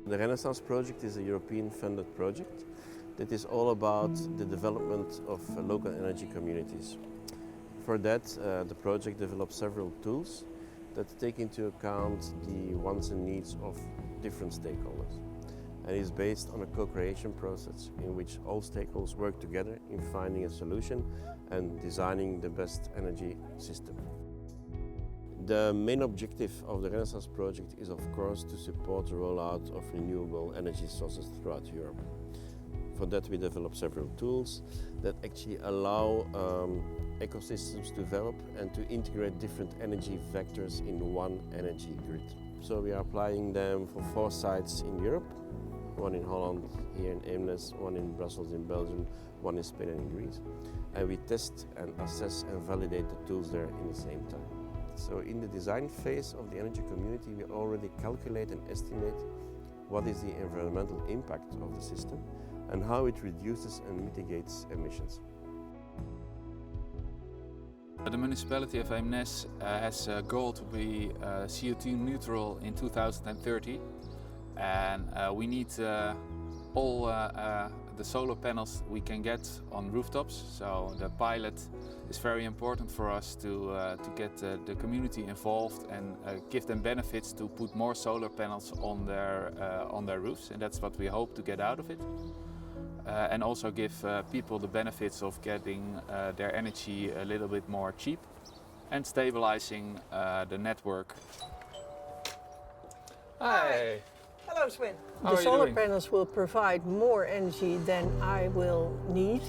The Renaissance project is a European funded project that is all about the development of local energy communities. For that, the project develops several tools that take into account the wants and needs of different stakeholders. And is based on a co-creation process in which all stakeholders work together in finding a solution and designing the best energy system. The main objective of the Renaissance project is, of course, to support the rollout of renewable energy sources throughout Europe. For that, we develop several tools that actually allow ecosystems to develop and to integrate different energy vectors in one energy grid. So we are applying them for 4 sites in Europe, one in Holland, here in Eemnes, one in Brussels in Belgium, one in Spain and in Greece. And we test and assess and validate the tools there in the same time. So in the design phase of the energy community, we already calculate and estimate what is the environmental impact of the system and how it reduces and mitigates emissions. The municipality of Eemnes has a goal to be CO2 neutral in 2030, and we need all the solar panels we can get on rooftops. So the pilot is very important for us to get the community involved and give them benefits to put more solar panels on their roofs, and that's what we hope to get out of it. And also give people the benefits of getting their energy a little bit more cheap and stabilizing the network. Hi! Hello Sven. How the are you solar doing? panels will provide more energy than I will need.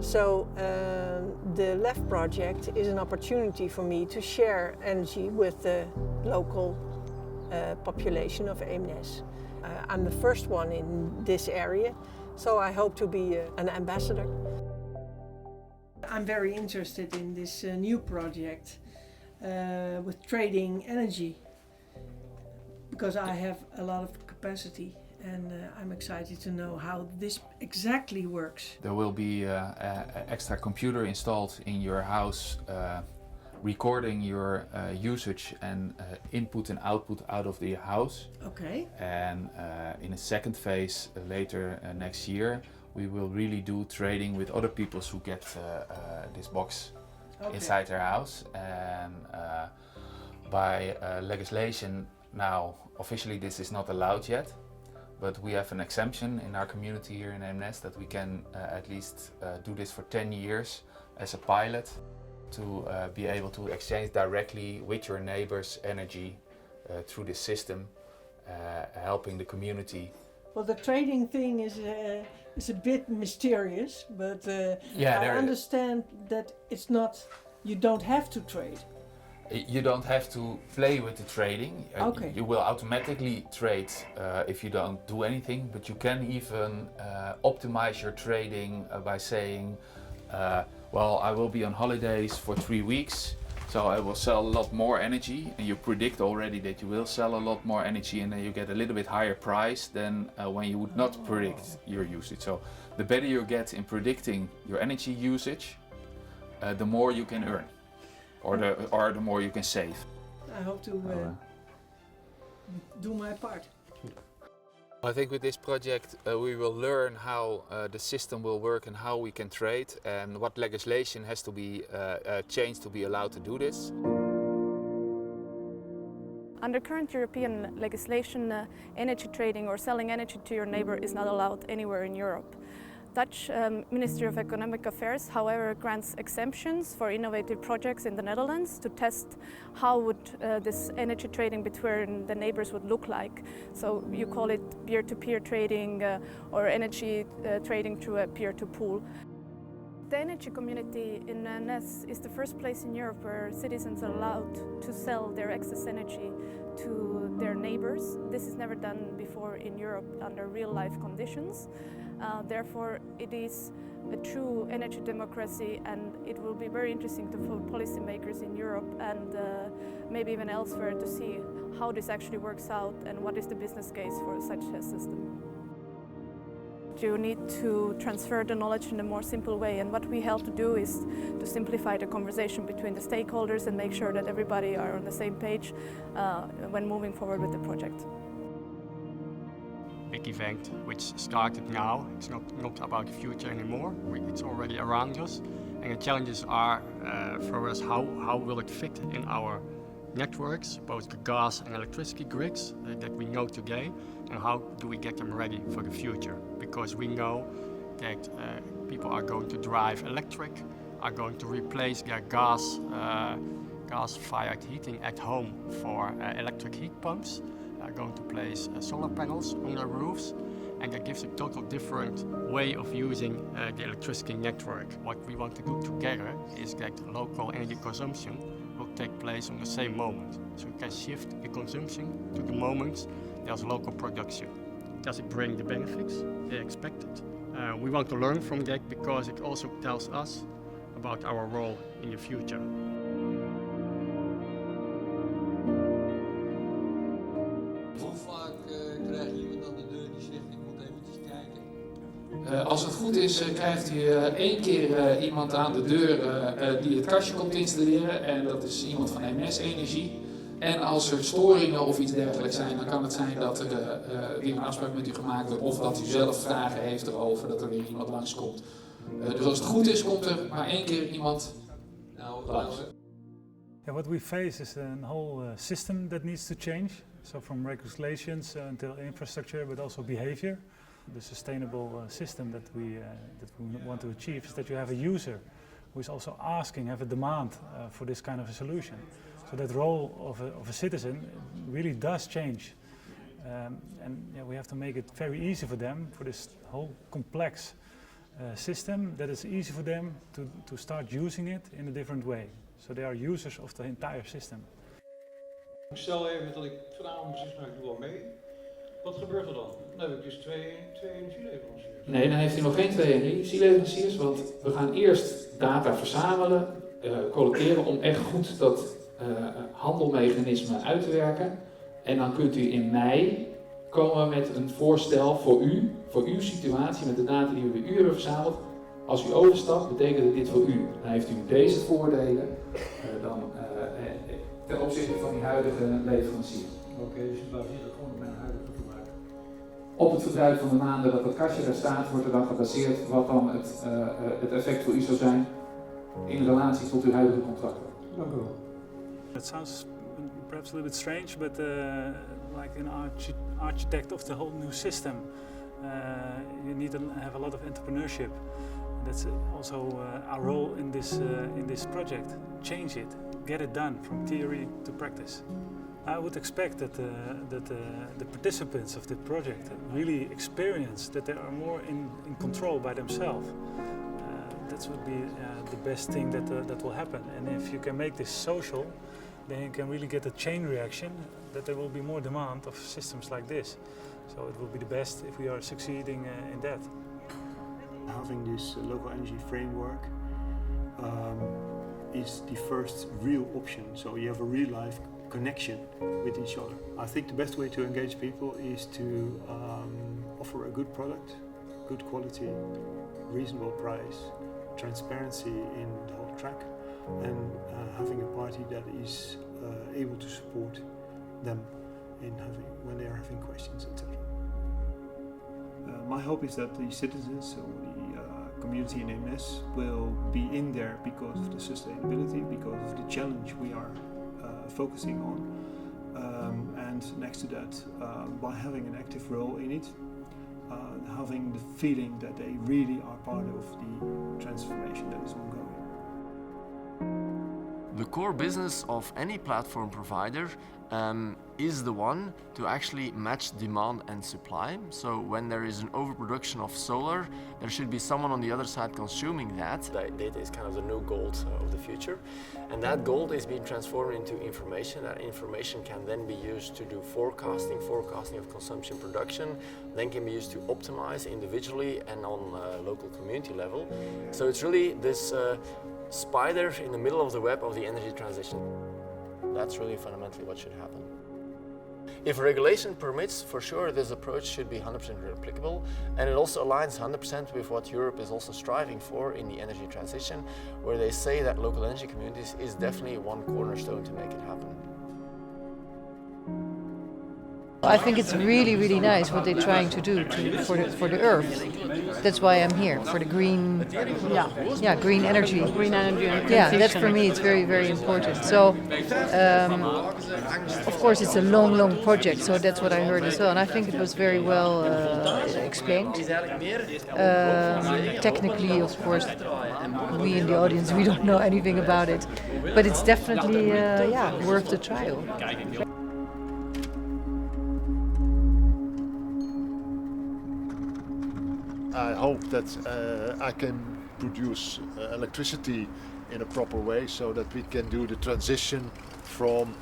So the LEF project is an opportunity for me to share energy with the local population of Eemnes. I'm the first one in this area, so I hope to be an ambassador. I'm very interested in this new project with trading energy, because I have a lot of capacity, and I'm excited to know how this exactly works. There will be an extra computer installed in your house, recording your usage and input and output out of the house. Okay. And in a second phase later next year, we will really do trading with other people who get this box inside their house. And by legislation now, officially this is not allowed yet, but we have an exemption in our community here in Eemnes that we can at least do this for 10 years as a pilot to be able to exchange directly with your neighbors energy through this system, helping the community. Well, the trading thing is a bit mysterious, but Yeah, I understand that it's not, you don't have to trade. You don't have to play with the trading. Okay. You will automatically trade if you don't do anything, but you can even optimize your trading by saying, well, I will be on holidays for 3 weeks, so I will sell a lot more energy, and you predict already that you will sell a lot more energy, and then you get a little bit higher price than when you would not predict your usage. So the better you get in predicting your energy usage, the more you can earn. Or the more you can save. I hope to do my part. I think with this project we will learn how the system will work and how we can trade and what legislation has to be changed to be allowed to do this. Under current European legislation, energy trading or selling energy to your neighbor is not allowed anywhere in Europe. Dutch Ministry of Economic Affairs, however, grants exemptions for innovative projects in the Netherlands to test how would this energy trading between the neighbors would look like. So you call it peer-to-peer trading or energy trading through a peer-to-pool. The energy community in Eemnes is the first place in Europe where citizens are allowed to sell their excess energy to their neighbors. This is never done before in Europe under real-life conditions. Therefore, it is a true energy democracy, and it will be very interesting for policymakers in Europe and maybe even elsewhere to see how this actually works out and what is the business case for such a system. You need to transfer the knowledge in a more simple way, and what we help to do is to simplify the conversation between the stakeholders and make sure that everybody are on the same page when moving forward with the project. big event which started now. It's not about the future anymore. It's already around us. And the challenges are for us, how will it fit in our networks, both the gas and electricity grids that we know today, and how do we get them ready for the future? Because we know that people are going to drive electric, are going to replace their gas-fired heating at home for electric heat pumps, are going to place solar panels on their roofs, and that gives a total different way of using the electricity network. What we want to do together is that local energy consumption will take place on the same moment. So we can shift the consumption to the moments there's local production. Does it bring the benefits they expected? We want to learn from that because it also tells us about our role in the future. Als het goed is, krijgt u 1 keer iemand aan de deur die het kastje komt installeren. En dat is iemand van Eemnes Energie. En als er storingen of iets dergelijks zijn, dan kan het zijn dat er weer een afspraak met u gemaakt wordt. Of dat u zelf vragen heeft erover, dat er weer iemand langskomt. Dus als het goed is, komt er maar 1 keer iemand langs. Yeah, what we face is a whole system that needs to change. So from regulations until infrastructure, but also behavior. The sustainable system that we want to achieve is that you have a user who is also asking, have a demand for this kind of a solution. So that role of a citizen really does change. And yeah, we have to make it very easy for them, for this whole complex system, that it's easy for them to start using it in a different way. So they are users of the entire system. Stel even dat ik vanavond precies maak, ik doe al mee. Wat gebeurt er dan? Dan heb ik dus twee energieleveranciers. Nee, dan heeft u nog geen 2 energieleveranciers, want we gaan eerst data verzamelen, collecteren om echt goed dat handelmechanisme uit te werken. En dan kunt u in mei komen met een voorstel voor uw situatie met de data die we bij u hebben verzameld. Als u overstapt, betekent het dit voor u. Dan heeft u deze voordelen ten opzichte van die huidige leverancier. Oké, dus je baseert gewoon op mijn huidige verbruik. Op het verbruik van de maanden dat het kastje daar staat, wordt er dan gebaseerd wat dan het effect voor u zou zijn in relatie tot uw huidige contracten. Dank u wel. That sounds perhaps a little bit strange, but like an architect of the whole new system, you need to have a lot of entrepreneurship. That's also our role in this project. Change it, get it done from theory to practice. I would expect that the participants of the project really experience that they are more in control by themselves. That would be the best thing that will happen. And if you can make this social, then you can really get a chain reaction that there will be more demand of systems like this. So it will be the best if we are succeeding in that. Having this local energy framework is the first real option. So you have a real life connection with each other. I think the best way to engage people is to offer a good product, good quality, reasonable price, transparency in the whole track, and having a party that is able to support them when they are having questions, etc. My hope is that the citizens or the community in Eemnes will be in there because of the sustainability, because of the challenge we are focusing on, and next to that, by having an active role in it, having the feeling that they really are part of the transformation that is ongoing. The core business of any platform provider is the one to actually match demand and supply. So when there is an overproduction of solar, there should be someone on the other side consuming that. Data is kind of the new gold of the future. And that gold is being transformed into information. That information can then be used to do forecasting of consumption production, then can be used to optimize individually and on local community level. So it's really this spider in the middle of the web of the energy transition. That's really fundamentally what should happen. If regulation permits, for sure this approach should be 100% replicable, and it also aligns 100% with what Europe is also striving for in the energy transition, where they say that local energy communities is definitely one cornerstone to make it happen. I think it's really, really nice what they're trying to do for the earth. That's why I'm here, for the green, green energy. Green energy and Yeah, transition. that's for me, it's very, very important. So, of course, it's a long, long project, so that's what I heard as well. And I think it was very well explained. Technically, of course, we in the audience, we don't know anything about it. But it's definitely, worth the trial. I hope that I can produce electricity in a proper way so that we can do the transition from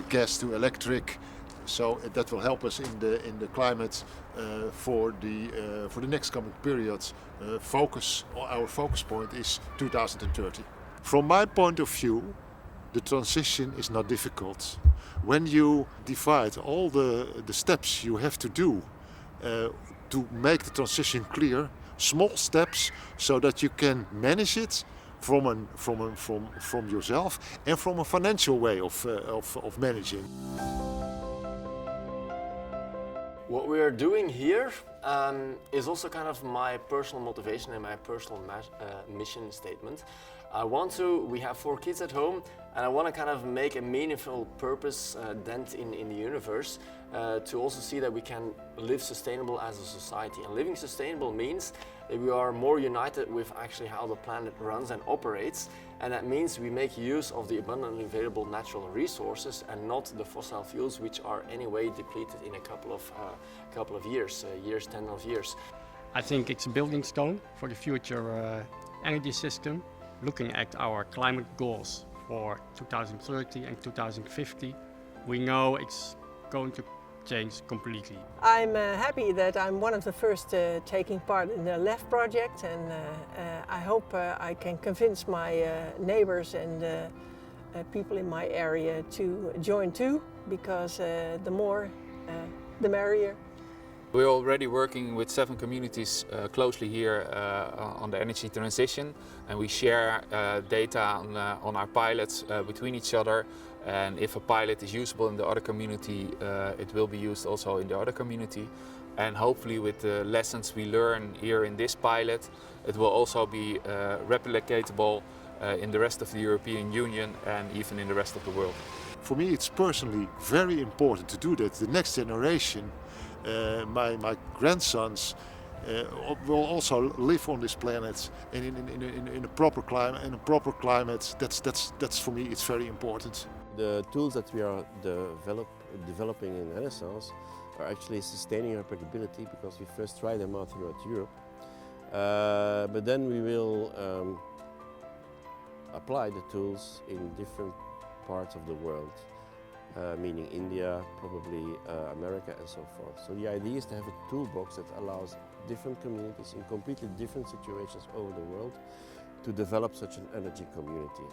gas to electric. So that will help us in the climate for the next coming periods. Our focus point is 2030. From my point of view, the transition is not difficult. When you divide all the steps you have to do to make the transition clear, small steps, so that you can manage it from yourself and from a financial way of managing. What we are doing here is also kind of my personal motivation and my personal mission statement. We have 4 kids at home, and I want to kind of make a meaningful purpose dent in the universe to also see that we can live sustainable as a society. And living sustainable means that we are more united with actually how the planet runs and operates, and that means we make use of the abundantly available natural resources and not the fossil fuels, which are anyway depleted in a couple of years, 10 of years. I think it's a building stone for the future energy system. Looking at our climate goals for 2030 and 2050, we know it's going to change completely. I'm happy that I'm one of the first taking part in the LEF project, and I hope I can convince my neighbors and people in my area to join too, because the more, the merrier. We're already working with 7 communities closely here on the energy transition, and we share data on our pilots between each other. And if a pilot is usable in the other community, it will be used also in the other community. And hopefully with the lessons we learn here in this pilot, it will also be replicatable in the rest of the European Union and even in the rest of the world. For me, it's personally very important to do that. The next generation, my grandsons, will also live on this planet and in a proper climate. In a proper climate, that's for me, it's very important. The tools that we are developing in Renaissance are actually sustaining replicability, because we first tried them out throughout Europe. But then we will apply the tools in different parts of the world, meaning India, probably America and so forth. So the idea is to have a toolbox that allows different communities in completely different situations over the world to develop such an energy community.